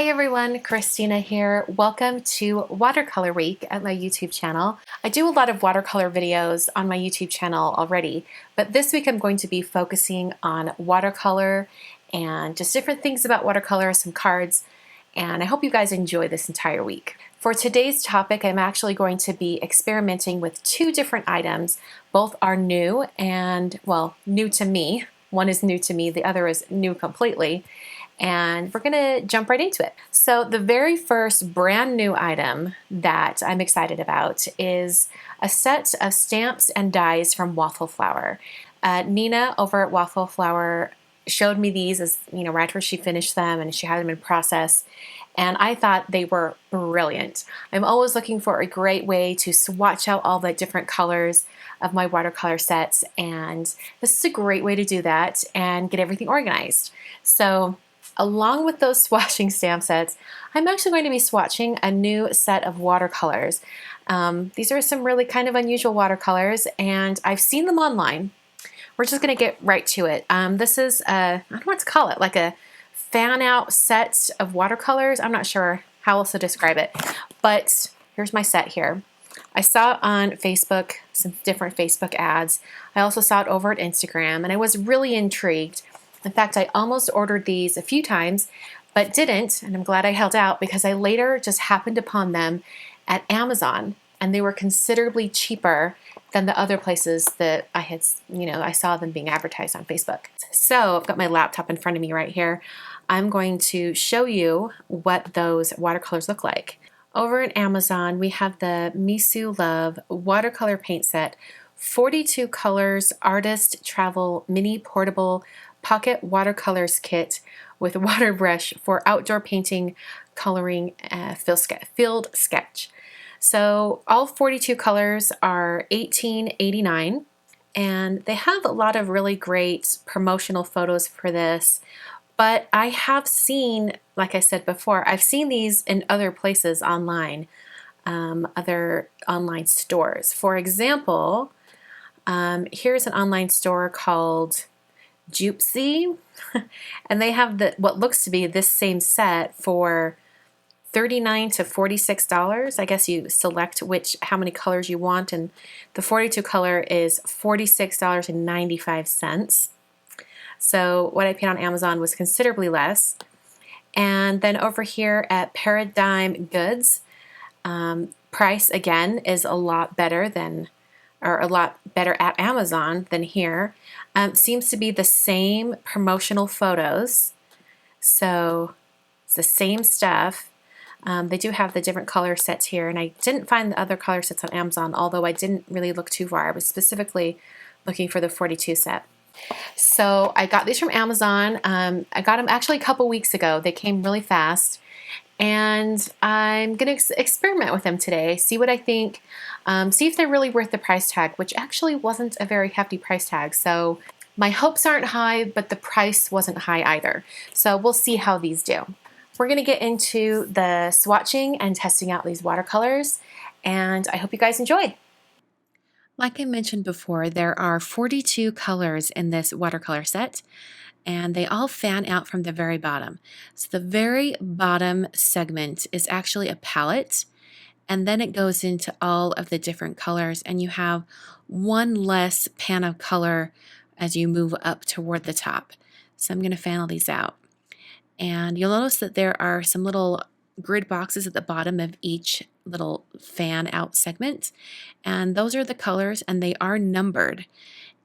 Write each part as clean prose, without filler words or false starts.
Hi everyone, Christina here. Welcome to Watercolor Week at my YouTube channel. I do a lot of watercolor videos on my YouTube channel already, but this week I'm going to be focusing on watercolor and just different things about watercolor, some cards, and I hope you guys enjoy this entire week. For today's topic, I'm actually going to be experimenting with two different items. Both are new and, well, new to me. One is new to me, the other is new completely. And we're gonna jump right into it. So the very first brand new item that I'm excited about is a set of stamps and dies from Waffle Flower. Nina over at Waffle Flower showed me these as, right after she finished them and she had them in process. And I thought they were brilliant. I'm always looking for a great way to swatch out all the different colors of my watercolor sets. And this is a great way to do that and get everything organized. So along with those swatching stamp sets, I'm actually going to be swatching a new set of watercolors. These are some really kind of unusual watercolors, and I've seen them online. We're just going to get right to it. This is I don't know what to call it, like a fan out set of watercolors. I'm not sure how else to describe it, but here's my set here. I saw it on Facebook, some different Facebook ads. I also saw it over at Instagram, and I was really intrigued. In fact, I almost ordered these a few times, but didn't, and I'm glad I held out because I later just happened upon them at Amazon, and they were considerably cheaper than the other places that I had, I saw them being advertised on Facebook. So I've got my laptop in front of me right here. I'm going to show you what those watercolors look like. Over at Amazon, we have the MISTI Love Watercolor Paint Set, 42 colors, Artist Travel Mini Portable Pocket Watercolors Kit with water brush for outdoor painting, coloring, field sketch. So all 42 colors are $18.89, and they have a lot of really great promotional photos for this. But I have seen, like I said before, I've seen these in other places online, other online stores. For example, here's an online store called Jupsy, and they have what looks to be this same set for $39 to $46. I guess you select how many colors you want, and the 42 color is $46.95. So what I paid on Amazon was considerably less. And then over here at Paradigm Goods, price again is a lot better at Amazon than here. Seems to be the same promotional photos, so it's the same stuff. They do have the different color sets here, and I didn't find the other color sets on Amazon, although I didn't really look too far. I was specifically looking for the 42 set. So I got these from Amazon. I got them actually a couple weeks ago. They came really fast. And I'm going to experiment with them today, see what I think, see if they're really worth the price tag, which actually wasn't a very hefty price tag. So my hopes aren't high, but the price wasn't high either. So we'll see how these do. We're going to get into the swatching and testing out these watercolors, and I hope you guys enjoy. Like I mentioned before, there are 42 colors in this watercolor set, and they all fan out from the very bottom. So the very bottom segment is actually a palette, and then it goes into all of the different colors, and you have one less pan of color as you move up toward the top. So I'm going to fan all these out. And you'll notice that there are some little grid boxes at the bottom of each little fan out segment, and those are the colors, and they are numbered.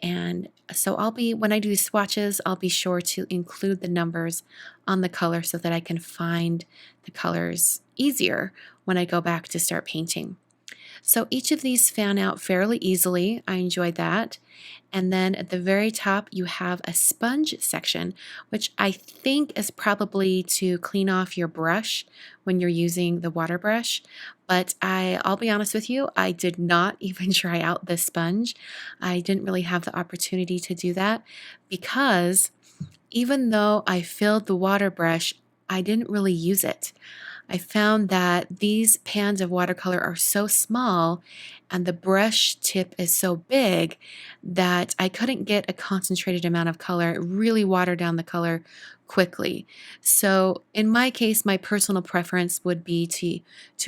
And so when I do swatches, I'll be sure to include the numbers on the color so that I can find the colors easier when I go back to start painting. So each of these fan out fairly easily. I enjoyed that. And then at the very top, you have a sponge section, which I think is probably to clean off your brush when you're using the water brush. But I'll be honest with you, I did not even try out this sponge. I didn't really have the opportunity to do that because even though I filled the water brush, I didn't really use it. I found that these pans of watercolor are so small and the brush tip is so big that I couldn't get a concentrated amount of color. It really watered down the color quickly. So in my case, my personal preference would be to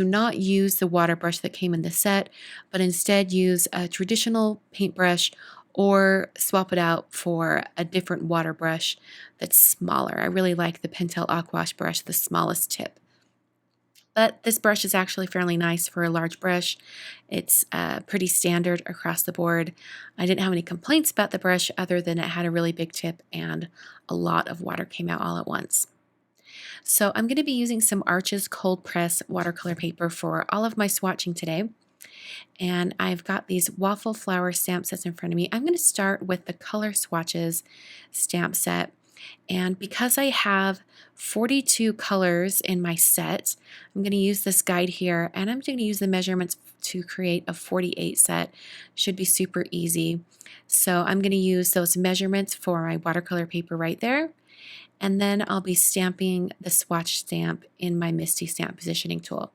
not use the water brush that came in the set, but instead use a traditional paintbrush or swap it out for a different water brush that's smaller. I really like the Pentel Aquash brush, the smallest tip. But this brush is actually fairly nice for a large brush. It's pretty standard across the board. I didn't have any complaints about the brush other than it had a really big tip and a lot of water came out all at once. So I'm going to be using some Arches cold press watercolor paper for all of my swatching today. And I've got these Waffle Flower stamp sets in front of me. I'm going to start with the Color Swatches stamp set. And because I have 42 colors in my set, I'm going to use this guide here and I'm going to use the measurements to create a 48 set. Should be super easy. So I'm going to use those measurements for my watercolor paper right there. And then I'll be stamping the swatch stamp in my MISTI stamp positioning tool.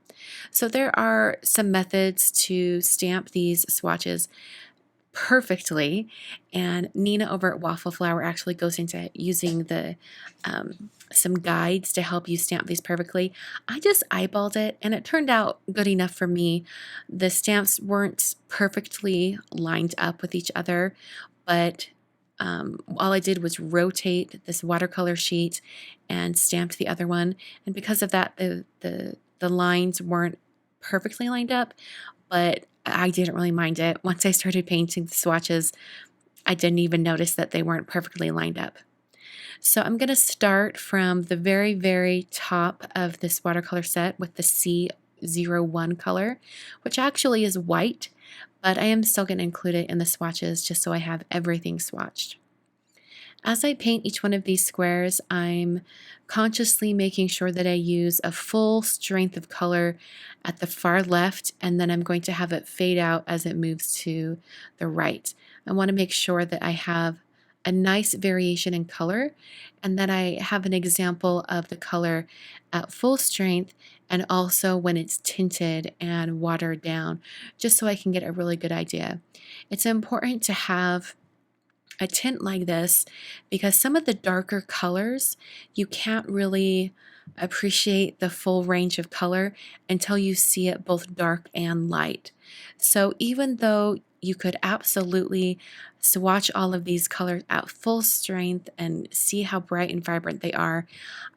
So there are some methods to stamp these swatches perfectly, and Nina over at Waffle Flower actually goes into using the some guides to help you stamp these perfectly. I just eyeballed it and it turned out good enough for me. The stamps weren't perfectly lined up with each other, but all I did was rotate this watercolor sheet and stamped the other one, and because of that the lines weren't perfectly lined up, but I didn't really mind it. Once I started painting the swatches, I didn't even notice that they weren't perfectly lined up. So I'm going to start from the very, very top of this watercolor set with the C01 color, which actually is white, but I am still going to include it in the swatches just so I have everything swatched. As I paint each one of these squares, I'm consciously making sure that I use a full strength of color at the far left, and then I'm going to have it fade out as it moves to the right. I want to make sure that I have a nice variation in color and that I have an example of the color at full strength and also when it's tinted and watered down, just so I can get a really good idea. It's important to have a tint like this because some of the darker colors you can't really appreciate the full range of color until you see it both dark and light. So even though you could absolutely swatch all of these colors at full strength and see how bright and vibrant they are,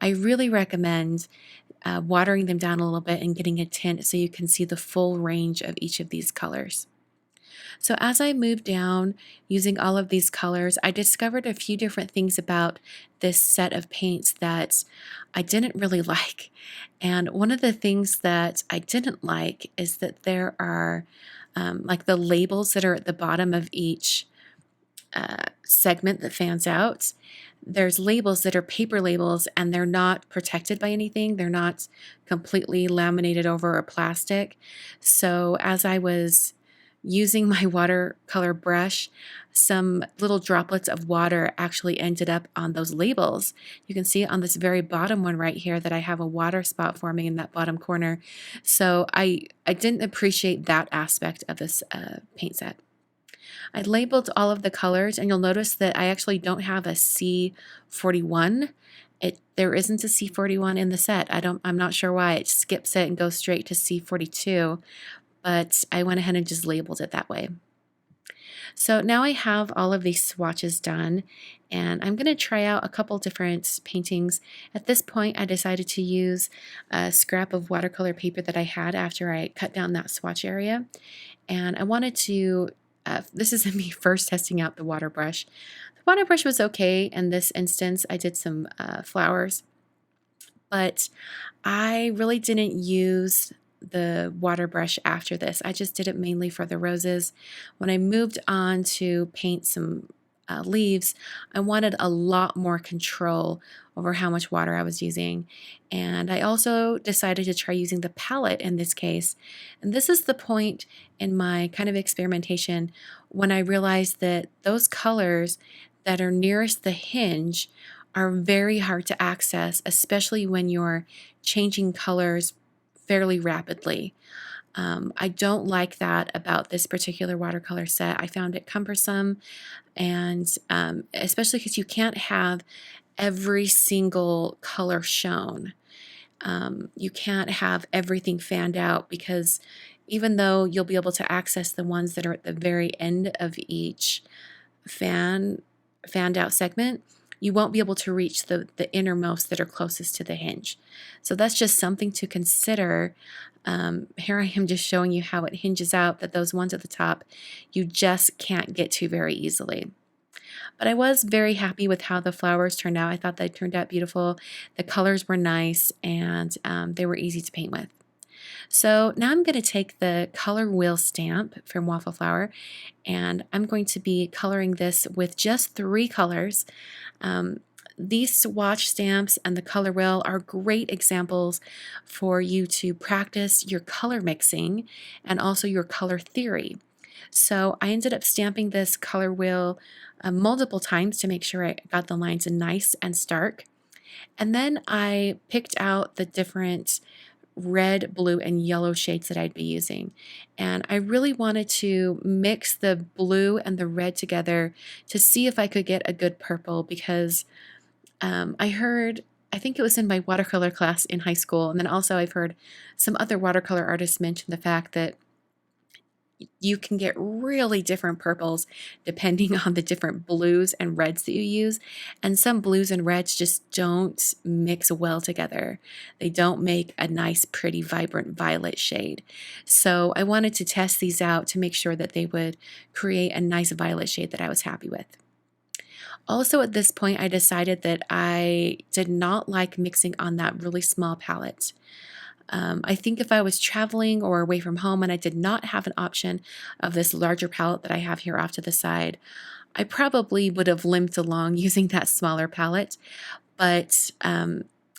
I really recommend watering them down a little bit and getting a tint so you can see the full range of each of these colors. So as I moved down using all of these colors, I discovered a few different things about this set of paints that I didn't really like. And one of the things that I didn't like is that there are like the labels that are at the bottom of each segment that fans out. There's labels that are paper labels and they're not protected by anything. They're not completely laminated over or plastic. So as I was using my watercolor brush, some little droplets of water actually ended up on those labels. You can see on this very bottom one right here that I have a water spot forming in that bottom corner. So I didn't appreciate that aspect of this paint set. I labeled all of the colors and you'll notice that I actually don't have a C41. There isn't a C41 in the set. I'm not sure why. It skips it and goes straight to C42. But I went ahead and just labeled it that way. So now I have all of these swatches done and I'm going to try out a couple different paintings. At this point I decided to use a scrap of watercolor paper that I had after I cut down that swatch area, and I wanted to, this is me first testing out the water brush. The water brush was okay in this instance. I did some flowers, but I really didn't use the water brush after this. I just did it mainly for the roses. When I moved on to paint some leaves, I wanted a lot more control over how much water I was using. And I also decided to try using the palette in this case. And this is the point in my kind of experimentation when I realized that those colors that are nearest the hinge are very hard to access, especially when you're changing colors fairly rapidly. I don't like that about this particular watercolor set. I found it cumbersome, and especially because you can't have every single color shown. You can't have everything fanned out, because even though you'll be able to access the ones that are at the very end of each fanned out segment, you won't be able to reach the innermost that are closest to the hinge. So that's just something to consider. Here I am just showing you how it hinges out, that those ones at the top you just can't get to very easily. But I was very happy with how the flowers turned out. I thought they turned out beautiful. The colors were nice, and they were easy to paint with. So now I'm going to take the color wheel stamp from Waffle Flower, and I'm going to be coloring this with just 3 colors. These swatch stamps and the color wheel are great examples for you to practice your color mixing and also your color theory. So I ended up stamping this color wheel multiple times to make sure I got the lines nice and stark. And then I picked out the different red, blue, and yellow shades that I'd be using. And I really wanted to mix the blue and the red together to see if I could get a good purple, because I think it was in my watercolor class in high school, and then also I've heard some other watercolor artists mention the fact that you can get really different purples depending on the different blues and reds that you use. And some blues and reds just don't mix well together. They don't make a nice, pretty, vibrant violet shade. So I wanted to test these out to make sure that they would create a nice violet shade that I was happy with. Also, at this point, I decided that I did not like mixing on that really small palette. I think if I was traveling or away from home and I did not have an option of this larger palette that I have here off to the side, I probably would have limped along using that smaller palette. But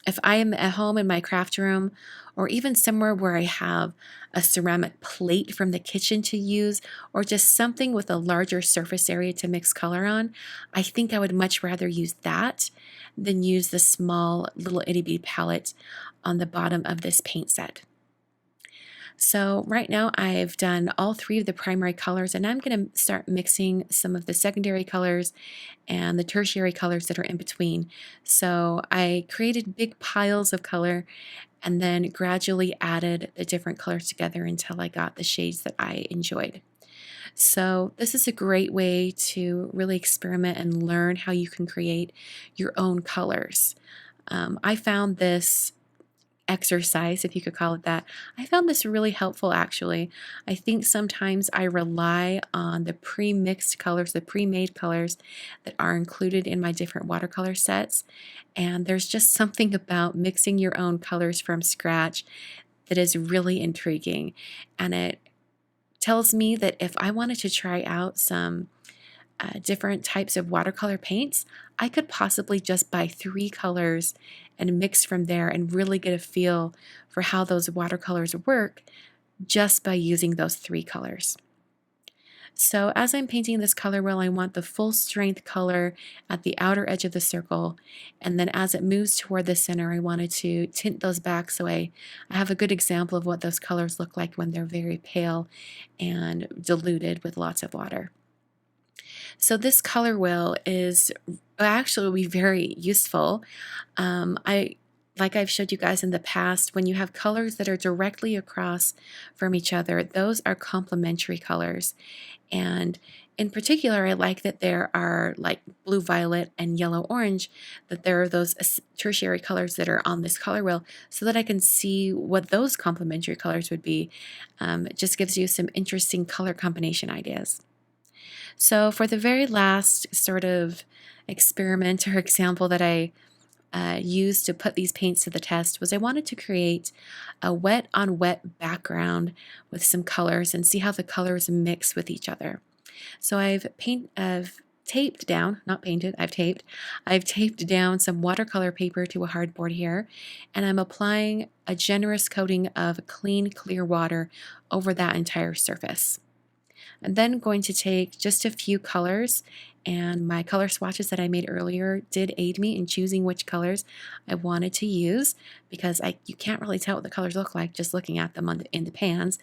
if I am at home in my craft room, or even somewhere where I have a ceramic plate from the kitchen to use, or just something with a larger surface area to mix color on, I think I would much rather use that than use the small little itty bitty palette on the bottom of this paint set. So right now I've done all 3 of the primary colors, and I'm going to start mixing some of the secondary colors and the tertiary colors that are in between. So I created big piles of color and then gradually added the different colors together until I got the shades that I enjoyed. So this is a great way to really experiment and learn how you can create your own colors. I found this exercise, if you could call it that, I found this really helpful actually. I think sometimes I rely on the pre-mixed colors, the pre-made colors that are included in my different watercolor sets, and there's just something about mixing your own colors from scratch that is really intriguing, and it tells me that if I wanted to try out some different types of watercolor paints, I could possibly just buy 3 colors and mix from there and really get a feel for how those watercolors work just by using those 3 colors. So as I'm painting this color wheel, I want the full strength color at the outer edge of the circle, and then as it moves toward the center, I wanted to tint those back so I have a good example of what those colors look like when they're very pale and diluted with lots of water. So this color wheel is actually very useful. Like I've showed you guys in the past, when you have colors that are directly across from each other, those are complementary colors. And in particular, I like that there are like blue, violet, and yellow, orange, that there are those tertiary colors that are on this color wheel so that I can see what those complementary colors would be. It just gives you some interesting color combination ideas. So for the very last sort of experiment or example that I used to put these paints to the test was I wanted to create a wet on wet background with some colors and see how the colors mix with each other. So I've taped down, not painted, I've taped down some watercolor paper to a hardboard here, and I'm applying a generous coating of clean, clear water over that entire surface. I'm then going to take just a few colors, and my color swatches that I made earlier did aid me in choosing which colors I wanted to use, because you can't really tell what the colors look like just looking at them in the pans.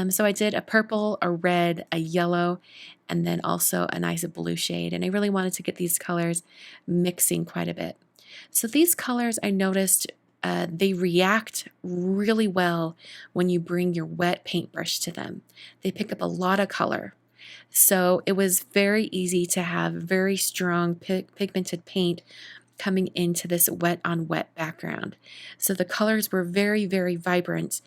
So I did a purple, a red, a yellow, and then also a nice blue shade, and I really wanted to get these colors mixing quite a bit. So these colors, I noticed they react really well when you bring your wet paintbrush to them. They pick up a lot of color. So it was very easy to have very strong pigmented paint coming into this wet on wet background. So the colors were very, very vibrant,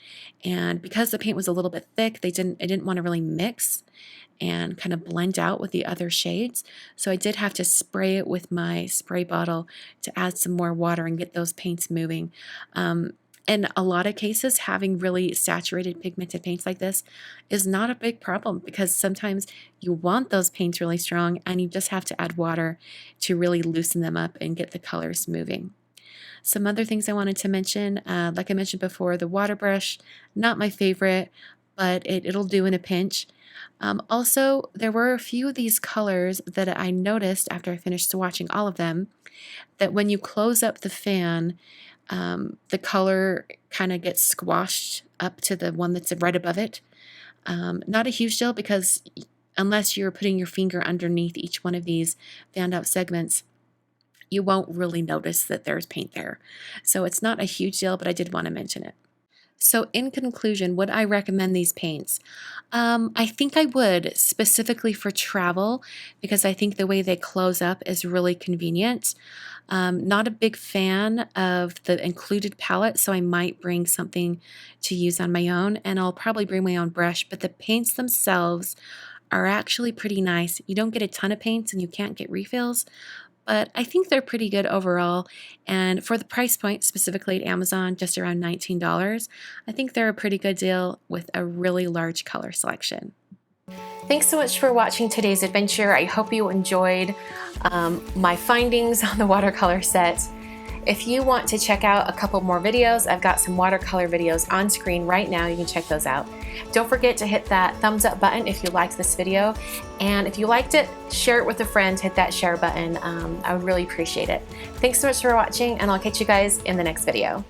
and because the paint was a little bit thick, I didn't want to really mix and kind of blend out with the other shades. So I did have to spray it with my spray bottle to add some more water and get those paints moving. In a lot of cases, having really saturated pigmented paints like this is not a big problem, because sometimes you want those paints really strong and you just have to add water to really loosen them up and get the colors moving. Some other things I wanted to mention, like I mentioned before, the water brush, not my favorite, but it'll do in a pinch. Also, there were a few of these colors that I noticed after I finished swatching all of them, that when you close up the fan, the color kind of gets squashed up to the one that's right above it. Not a huge deal, because unless you're putting your finger underneath each one of these fanned out segments, you won't really notice that there's paint there. So it's not a huge deal, but I did want to mention it. So in conclusion, would I recommend these paints? I think I would, specifically for travel, because I think the way they close up is really convenient. Not a big fan of the included palette, so I might bring something to use on my own, and I'll probably bring my own brush, but the paints themselves are actually pretty nice. You don't get a ton of paints and you can't get refills, but I think they're pretty good overall, and for the price point, specifically at Amazon, just around $19, I think they're a pretty good deal with a really large color selection. Thanks so much for watching today's adventure. I hope you enjoyed my findings on the watercolor set. If you want to check out a couple more videos, I've got some watercolor videos on screen right now. You can check those out. Don't forget to hit that thumbs up button if you liked this video. And if you liked it, share it with a friend, hit that share button. I would really appreciate it. Thanks so much for watching, and I'll catch you guys in the next video.